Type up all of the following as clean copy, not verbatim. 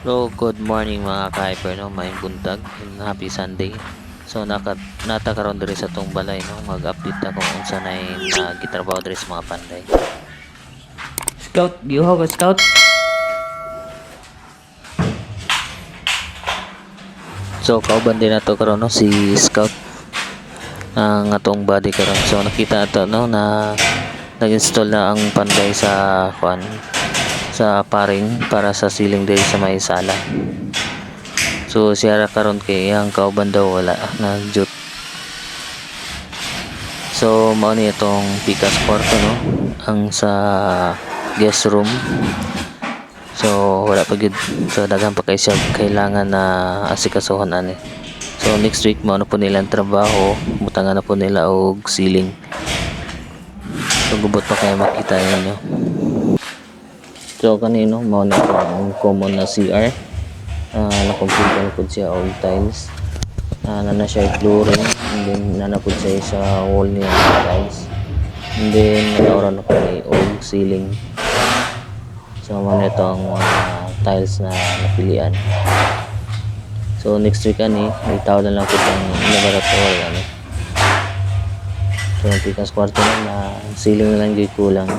So, good morning mga ka-hyper, no? Maayong buntag and happy Sunday. So, natakaroon diri sa tong balay, no? Mag-update ako kung unsa na gitrabaho diri sa mga panday. Scout, giuhaw ka scout. So, kauban din nato karon, no? Si Scout ang atong body karon. So, nakita nato, no? Na nag-install na ang panday sa sa paring para sa ceiling diri sa may sala. So siya ra karon kay ang kauban daw wala na jut. So mao ni itong pikas kwarto, no, ang sa guest room. So wala pa gid, so daghan pa kay siya kailangan na asikasuhan ani. So next week mao na po nilang trabaho, butangan na po nila og ceiling. So gubot pa kayo makita ninyo. So kanino mao na ang common na CR. Na-complete po siya all tiles. Na siya flooring, and then nanapod siya sa wall niya tiles, and then naura na po ni old ceiling. So man ito ang tiles na napilian. So next week ani itaw na lang po ang laboratory ani. So pikas kwarto na ceiling na lang gyud kulang.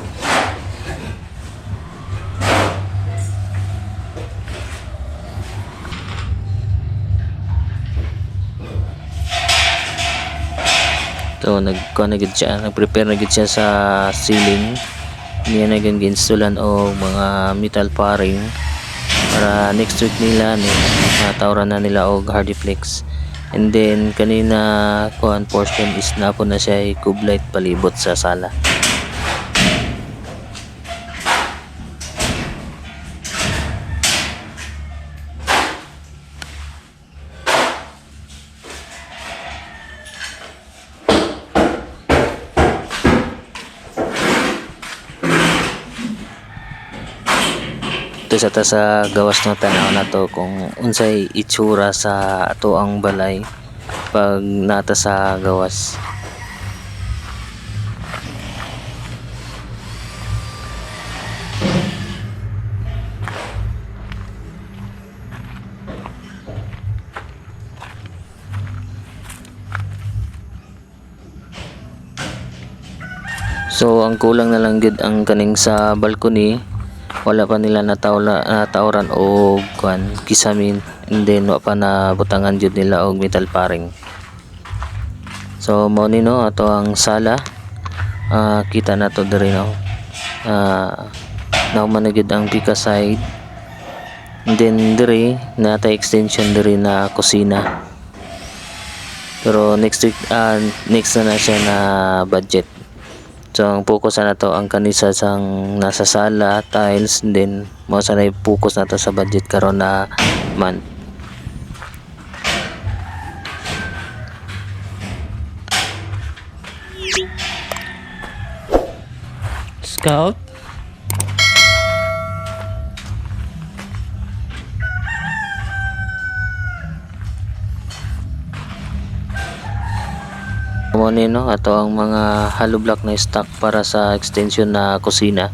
So nag-prepare na gid siya sa ceiling. Niya na ginstulan o mga metal paring para next week nila ni matawran na nila og hardiplex. And then kanina kuan portion is na po na siya kublight palibot sa sala. Ito sa gawas no, tanaw na to kung unsay itsura sa ato ang balay pag nata sa gawas. So ang kulang na lang gid ang kaning sa balcony, wala pa nila natawran og kisamin, and then wa pa na butangan jud nila og metal paring. So mao ni no ato ang sala. Kita na to diri, no. Nauman na gid ang pika side, and then diri natay extension diri na kusina. Pero next week next na siya na budget. So ang focus na to ang kanisa sang nasa sala, tiles, then mao sa na focus na to sa budget karon na month. Scout. Mo ni no ato ang mga hollow block na stock para sa extension na kusina.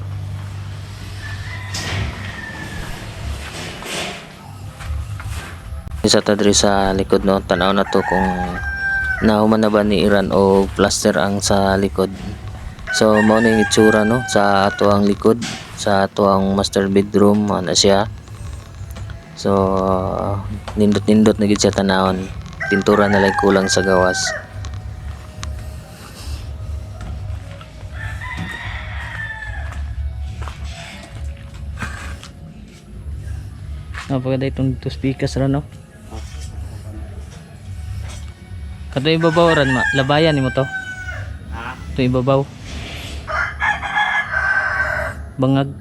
Isa ta diri sa likod, no, tanaw na to kung nahuman na ba ni Iran o plaster ang sa likod. So mao ni itsura, no, sa ato ang likod, sa ato ang master bedroom na siya. So nindot na gid siya tanawon, pintura na lang kulang sa gawas. Napaganda itong two speakers ra, no. Kato ibabaw ran labayan nimo to. Ito ibabaw. Bangag.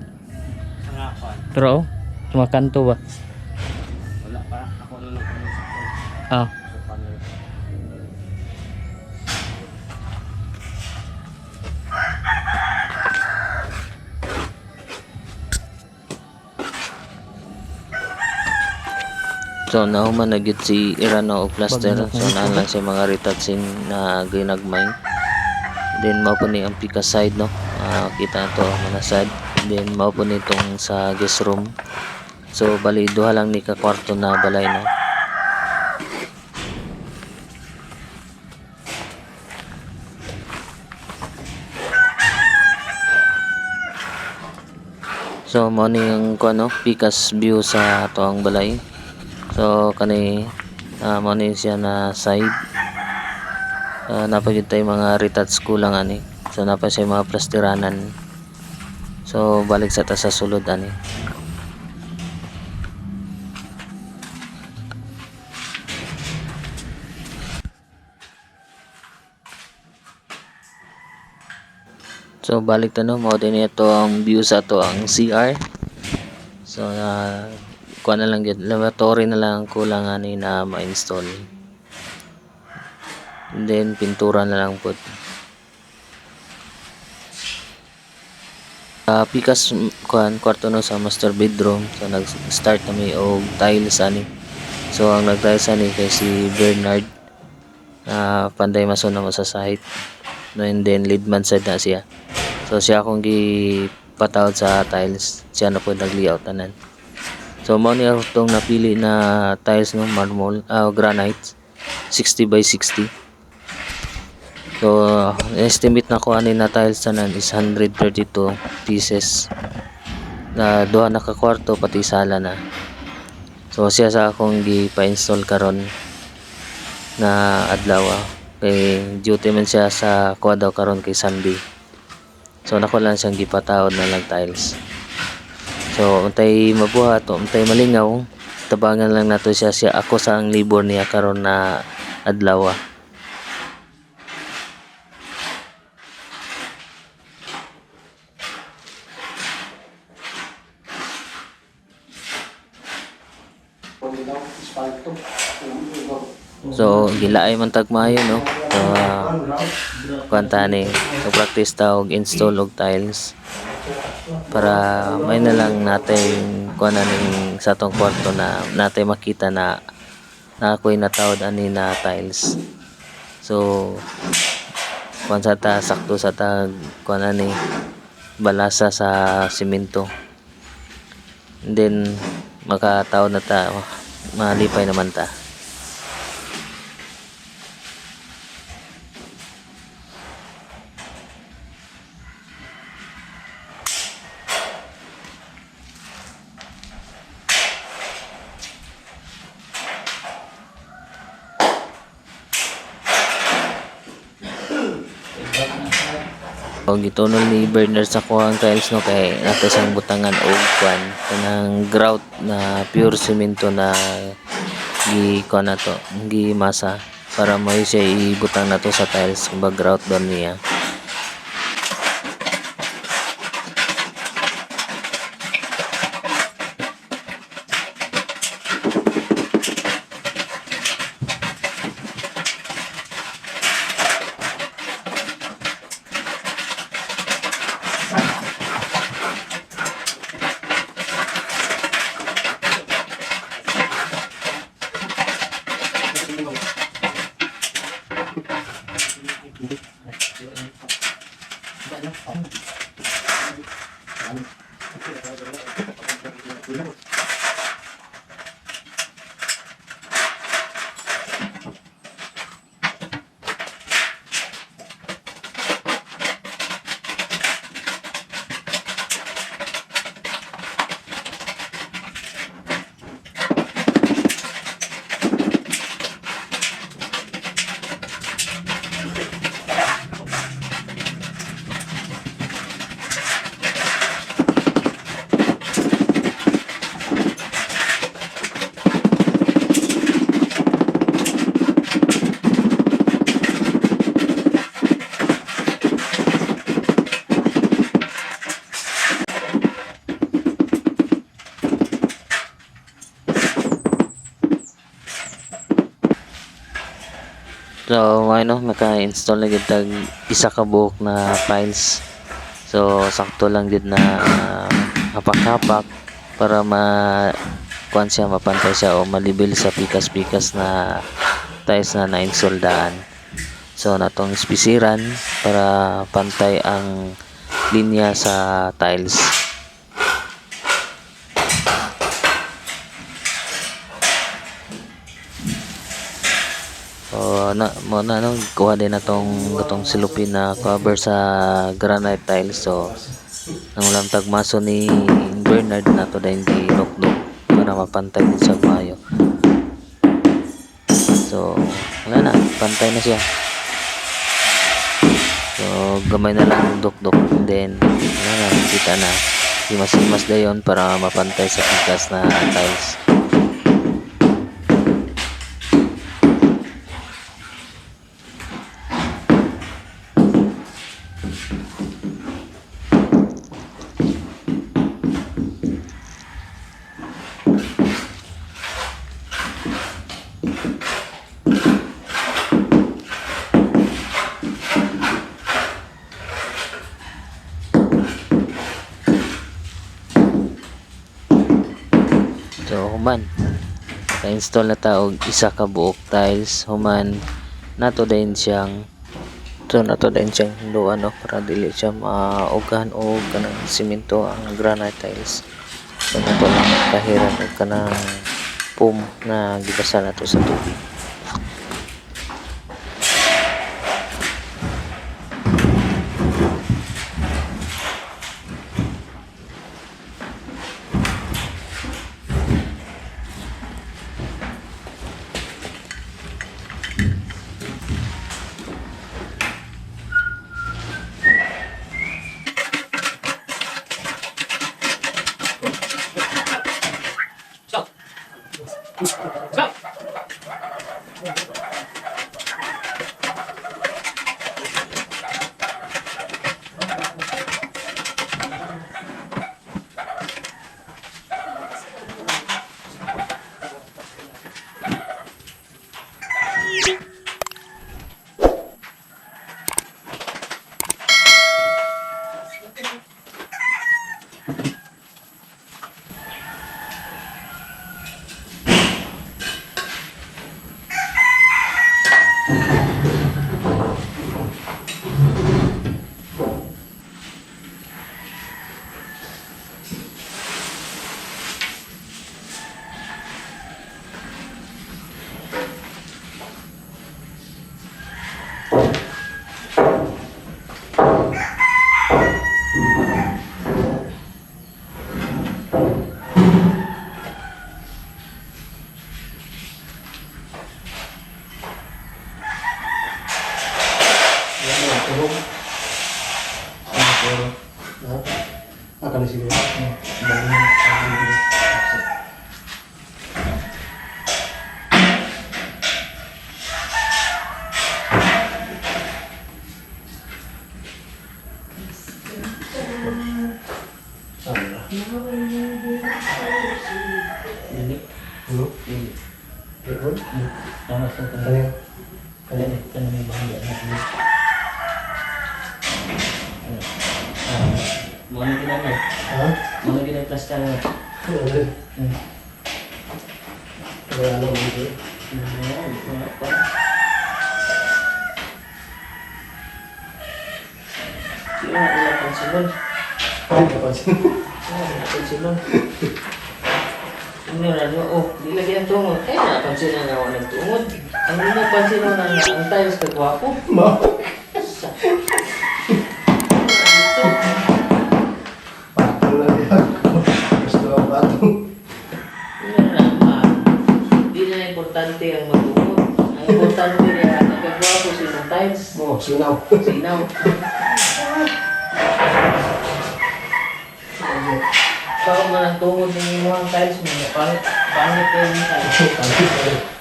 Pero tumakanto ba? Wala pa ako na lang. Ah. So nahuman na gid si Irano og plaster. So naan lang siya mga retouching na ginagmay. Then mao po ni ang pika side, no. Kita to manasad. Then mao po nitong sa guest room. So bali duha lang ni ka kwarto na balay no. So mo ni ang kuno Picas view sa tuang balay. So kani mo ni siya na side. Napagid tay mga retouch kulang ani. So napa siya mga plastiranan. So balik sa ta sa sulod ani. So balik tanong mo din ito ang view sa to ang CR. So kuha na lang yun, lavatory na lang ang kulang ani na ma-install. And then pintura na lang po. Pikas kuan kwarto no sa master bedroom. So nag-start na may og tiles ani. So ang nag-tiles ani kay si Bernard. Panday mason na mo sa site. No, and then lead man side na siya. So siya akong gipatawad sa tiles. Siya na po nag-layout tanan. So mo ni atong napili na tiles no marble granite 60 by 60. So estimate na ko ani na tiles tanan is 132 pieces. Na duha na ka kwarto pati sala na. So siya sa akong gipa-install karon na adlaw kay duty man siya sa kuha daw karon kay Sunday. So nako lang siyang gipatawad na lang tiles. So untay mabuhat o untay malingaw, tabangan lang nato siya ako sa ang libor niya karon na adlaw. So gilaay man tagmayo no. Kwanta ni practice ta og install og tiles para may na lang natin kuan ning sa tong kwarto na natay makita na ako'y natawad ani na tiles. So kuan sa ta sakto sa tag kuan ani balasa sa simento. And then makatawad na ta, malipay naman ta. Og gitunol ni Bernard sa kuhang tiles no kay nato siyang butangan og kuan kanang grout na pure semento na kuan nato gi masa para mo siya ibutang nato sa tiles kung grout doon niya. So naka-install na gid tag isa ka buok na files. So sakto lang gid na hapak-hapak para kuan siya mapantay siya o malibil sa pikas-pikas na tiles na na-install-daan. So natong spisiran para pantay ang linya sa tiles. So no, kuha din na tong silupin na cover sa granite tiles. So nang ulam tagmaso ni Bernard na to dahil ginukdok para mapantay din sa maayo. So wala na, pantay na siya. So gamay na lang dukdok, then wala na, kita na himas-himas dayon para mapantay sa pikas na tiles. So human ka-install na ta og isa ka buok tiles, human nato din siyang hinduan no, para dili siya maugan og kanang simento ang granite tiles. So nato lang kahiran og kanang foam na gibasa nato sa tubig. Akan siguro. Mana kita ni? Mana kita plastik ni? Ini radio, oh, di lagi yang tunggu. Nak pansin yang awak nak tunggu. Ang ini pansin orang nak antai seketua aku. Hindi na importante ang magtungod. Ang importante na nagkagawa ko sa isang tiles. Sinaw. Sinaw. Pag man ang tungod ng mga tiles mo, pangit kayo ng tiles.